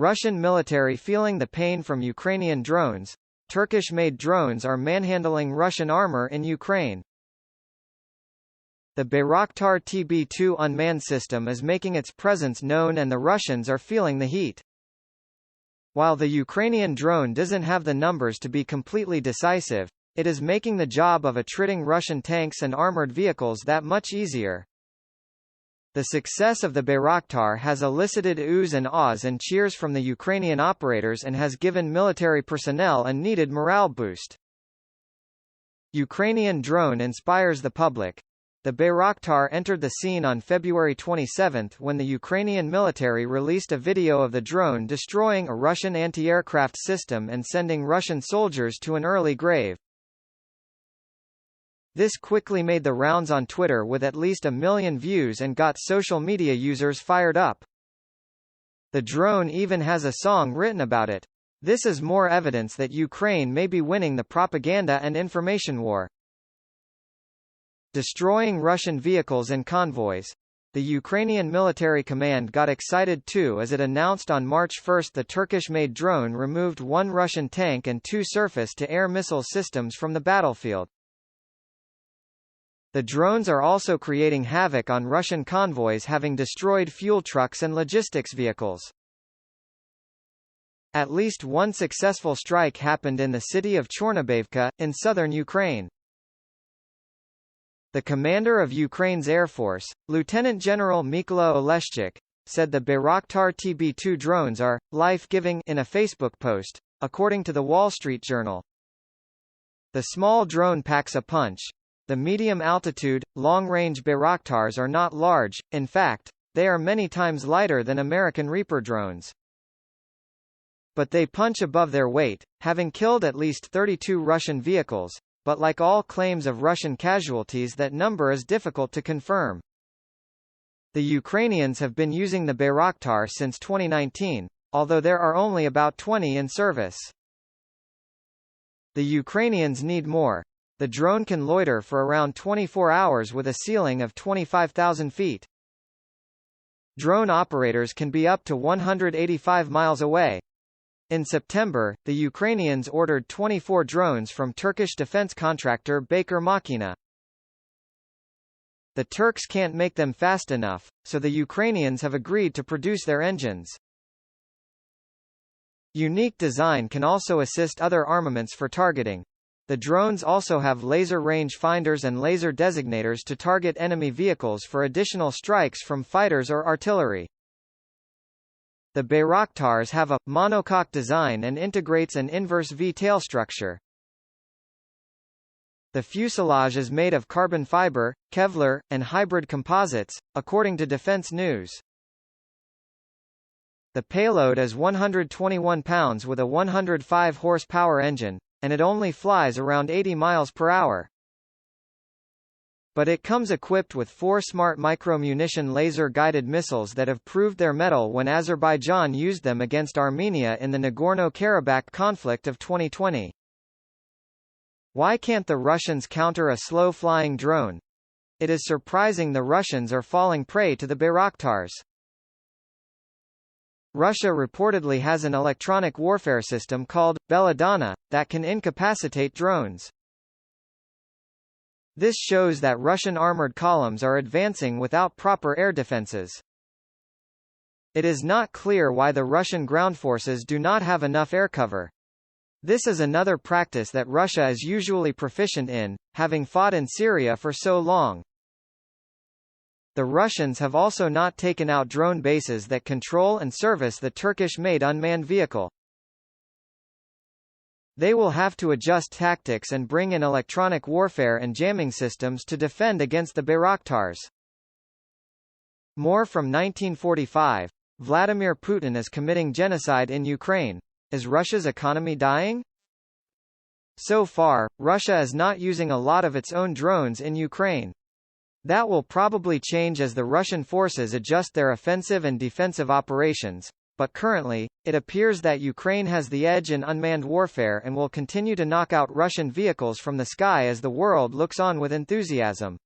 Russian military feeling the pain from Ukrainian drones. Turkish-made drones are manhandling Russian armor in Ukraine. The Bayraktar TB2 unmanned system is making its presence known and the Russians are feeling the heat. While the Ukrainian drone doesn't have the numbers to be completely decisive, it is making the job of attriting Russian tanks and armored vehicles that much easier. The success of the Bayraktar has elicited oohs and ahs and cheers from the Ukrainian operators and has given military personnel a needed morale boost. Ukrainian drone inspires the public. The Bayraktar entered the scene on February 27 when the Ukrainian military released a video of the drone destroying a Russian anti-aircraft system and sending Russian soldiers to an early grave. This quickly made the rounds on Twitter with at least 1 million views and got social media users fired up. The drone even has a song written about it. This is more evidence that Ukraine may be winning the propaganda and information war. Destroying Russian vehicles and convoys. The Ukrainian military command got excited too as it announced on March 1 the Turkish-made drone removed 1 Russian tank and 2 surface-to-air missile systems from the battlefield. The drones are also creating havoc on Russian convoys, having destroyed fuel trucks and logistics vehicles. At least one successful strike happened in the city of Chornobayvka, in southern Ukraine. The commander of Ukraine's Air Force, Lieutenant General Mykola Oleshchuk, said the Bayraktar TB2 drones are life-giving in a Facebook post, according to the Wall Street Journal. The small drone packs a punch. The medium-altitude, long-range Bayraktars are not large, in fact, they are many times lighter than American Reaper drones. But they punch above their weight, having killed at least 32 Russian vehicles. But like all claims of Russian casualties, that number is difficult to confirm. The Ukrainians have been using the Bayraktar since 2019, although there are only about 20 in service. The Ukrainians need more. The drone can loiter for around 24 hours with a ceiling of 25,000 feet. Drone operators can be up to 185 miles away. In September, the Ukrainians ordered 24 drones from Turkish defense contractor Baker Makina. The Turks can't make them fast enough, so the Ukrainians have agreed to produce their engines. Unique design can also assist other armaments for targeting. The drones also have laser range finders and laser designators to target enemy vehicles for additional strikes from fighters or artillery. The Bayraktars have a monocoque design and integrates an inverse V-tail structure. The fuselage is made of carbon fiber, Kevlar, and hybrid composites, according to Defense News. The payload is 121 pounds with a 105 horsepower engine, and it only flies around 80 miles per hour. But it comes equipped with 4 smart micro-munition laser-guided missiles that have proved their mettle when Azerbaijan used them against Armenia in the Nagorno-Karabakh conflict of 2020. Why can't the Russians counter a slow-flying drone? It is surprising the Russians are falling prey to the Bayraktars. Russia reportedly has an electronic warfare system called Belladonna that can incapacitate drones. This shows that Russian armored columns are advancing without proper air defenses. It is not clear why the Russian ground forces do not have enough air cover. This is another practice that Russia is usually proficient in, having fought in Syria for so long. The Russians have also not taken out drone bases that control and service the Turkish-made unmanned vehicle. They will have to adjust tactics and bring in electronic warfare and jamming systems to defend against the Bayraktars. More from 1945. Vladimir Putin is committing genocide in Ukraine. Is Russia's economy dying? So far, Russia is not using a lot of its own drones in Ukraine. That will probably change as the Russian forces adjust their offensive and defensive operations. But currently, it appears that Ukraine has the edge in unmanned warfare and will continue to knock out Russian vehicles from the sky as the world looks on with enthusiasm.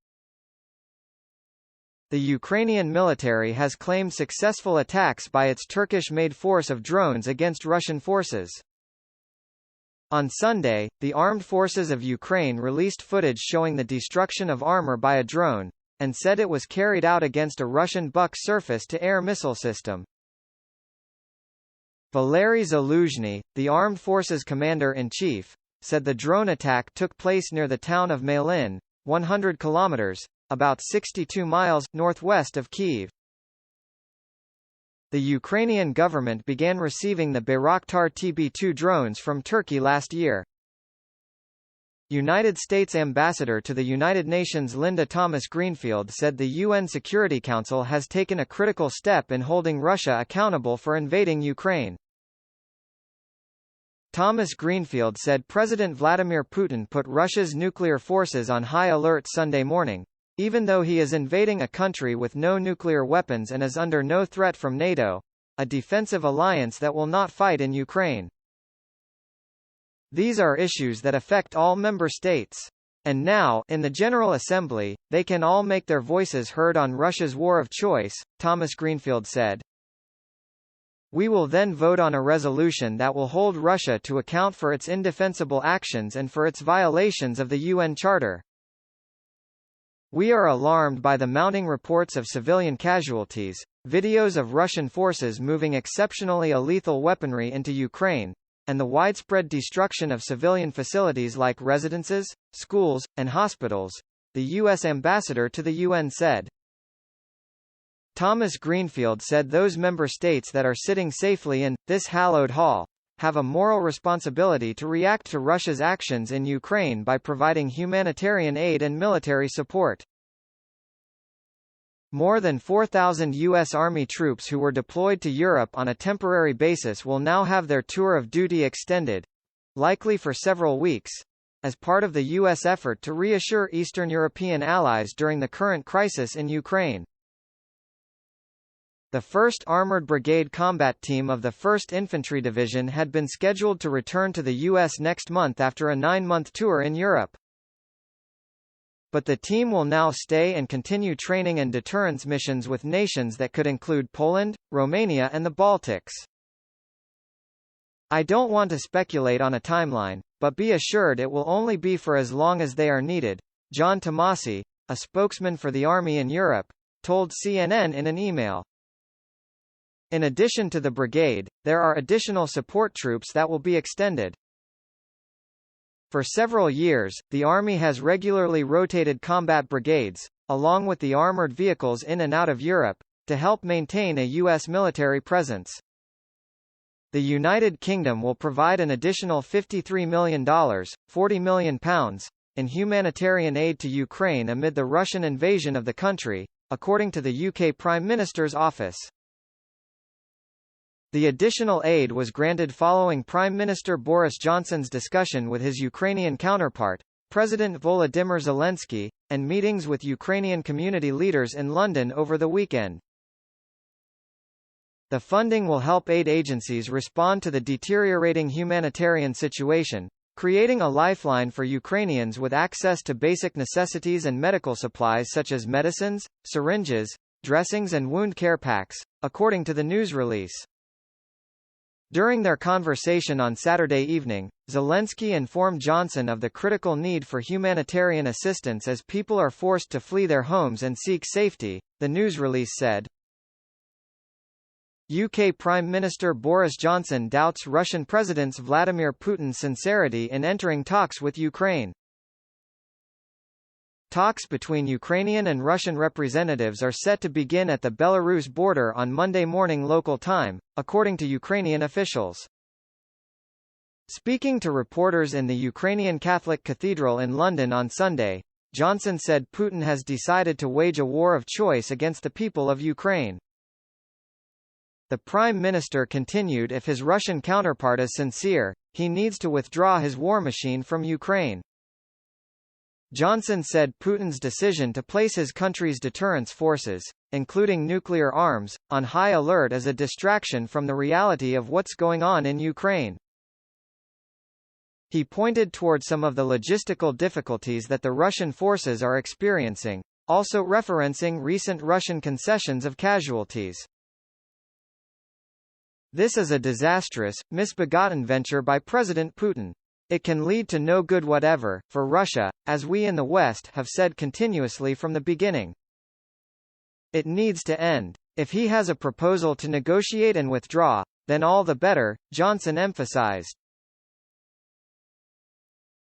The Ukrainian military has claimed successful attacks by its Turkish-made force of drones against Russian forces. On Sunday, the Armed Forces of Ukraine released footage showing the destruction of armor by a drone, and said it was carried out against a Russian Buk surface-to-air missile system. Valery Zaluzhny, the Armed Forces Commander-in-Chief, said the drone attack took place near the town of Malin, 100 kilometers, about 62 miles, northwest of Kyiv. The Ukrainian government began receiving the Bayraktar TB2 drones from Turkey last year. United States Ambassador to the United Nations Linda Thomas-Greenfield said the UN Security Council has taken a critical step in holding Russia accountable for invading Ukraine. Thomas-Greenfield said President Vladimir Putin put Russia's nuclear forces on high alert Sunday morning, even though he is invading a country with no nuclear weapons and is under no threat from NATO, a defensive alliance that will not fight in Ukraine. These are issues that affect all member states. And now, in the General Assembly, they can all make their voices heard on Russia's war of choice, Thomas-Greenfield said. We will then vote on a resolution that will hold Russia to account for its indefensible actions and for its violations of the UN Charter. We are alarmed by the mounting reports of civilian casualties, videos of Russian forces moving exceptionally lethal weaponry into Ukraine, and the widespread destruction of civilian facilities like residences, schools, and hospitals, the U.S. ambassador to the UN said. Thomas-Greenfield said those member states that are sitting safely in this hallowed hall have a moral responsibility to react to Russia's actions in Ukraine by providing humanitarian aid and military support. More than 4,000 U.S. Army troops who were deployed to Europe on a temporary basis will now have their tour of duty extended, likely for several weeks, as part of the U.S. effort to reassure Eastern European allies during the current crisis in Ukraine. The 1st Armored Brigade Combat Team of the 1st Infantry Division had been scheduled to return to the U.S. next month after a 9-month tour in Europe. But the team will now stay and continue training and deterrence missions with nations that could include Poland, Romania and the Baltics. I don't want to speculate on a timeline, but be assured it will only be for as long as they are needed, John Tomasi, a spokesman for the Army in Europe, told CNN in an email. In addition to the brigade, there are additional support troops that will be extended. For several years, the Army has regularly rotated combat brigades, along with the armored vehicles in and out of Europe, to help maintain a U.S. military presence. The United Kingdom will provide an additional $53 million, £40 million, in humanitarian aid to Ukraine amid the Russian invasion of the country, according to the UK Prime Minister's office. The additional aid was granted following Prime Minister Boris Johnson's discussion with his Ukrainian counterpart, President Volodymyr Zelensky, and meetings with Ukrainian community leaders in London over the weekend. The funding will help aid agencies respond to the deteriorating humanitarian situation, creating a lifeline for Ukrainians with access to basic necessities and medical supplies such as medicines, syringes, dressings and wound care packs, according to the news release. During their conversation on Saturday evening, Zelensky informed Johnson of the critical need for humanitarian assistance as people are forced to flee their homes and seek safety, the news release said. UK Prime Minister Boris Johnson doubts Russian President Vladimir Putin's sincerity in entering talks with Ukraine. Talks between Ukrainian and Russian representatives are set to begin at the Belarus border on Monday morning local time, according to Ukrainian officials. Speaking to reporters in the Ukrainian Catholic Cathedral in London on Sunday, Johnson said Putin has decided to wage a war of choice against the people of Ukraine. The Prime Minister continued, if his Russian counterpart is sincere, he needs to withdraw his war machine from Ukraine. Johnson said Putin's decision to place his country's deterrence forces, including nuclear arms, on high alert is a distraction from the reality of what's going on in Ukraine. He pointed toward some of the logistical difficulties that the Russian forces are experiencing, also referencing recent Russian concessions of casualties. This is a disastrous, misbegotten venture by President Putin. It can lead to no good whatever, for Russia, as we in the West have said continuously from the beginning. It needs to end. If he has a proposal to negotiate and withdraw, then all the better, Johnson emphasized.